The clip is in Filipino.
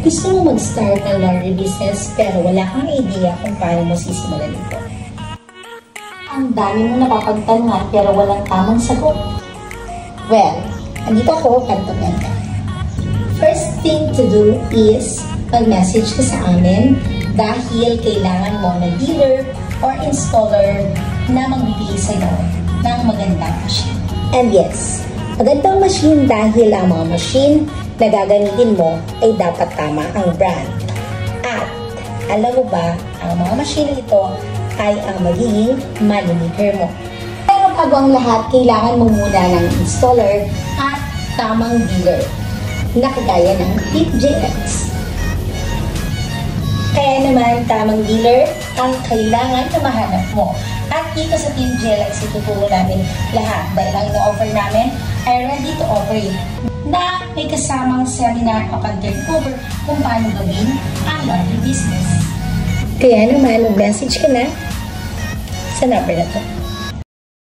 Gusto mo mag-start ng laundry business pero wala kang idea kung paano mo sisimulan ito. Ang dami mo napapagtanungan pero walang tamang sagot. Well, andito ako para tumenta. First thing to do is mag-message ka sa amin dahil kailangan mo ng dealer or installer na magbibigay sa'yo ng magandang machine. And yes, magandang machine dahil ang mga machine na gagamitin mo ay dapat tama ang brand. At alam mo ba, ang mga machine ito ay ang magiging moneymaker mo. Pero bago ang lahat, kailangan mo muna ng installer at tamang dealer na kagaya ng Tip JX. Kaya naman, tamang dealer ang kailangan na mahanap mo. At dito sa Team JLX, ituturo namin lahat dahil ang ino-offer namin ay ready to operate na may kasamang seminar upon turnover kung paano gawin ang laundry business. Kaya naman, mag-message ka na sa number na to.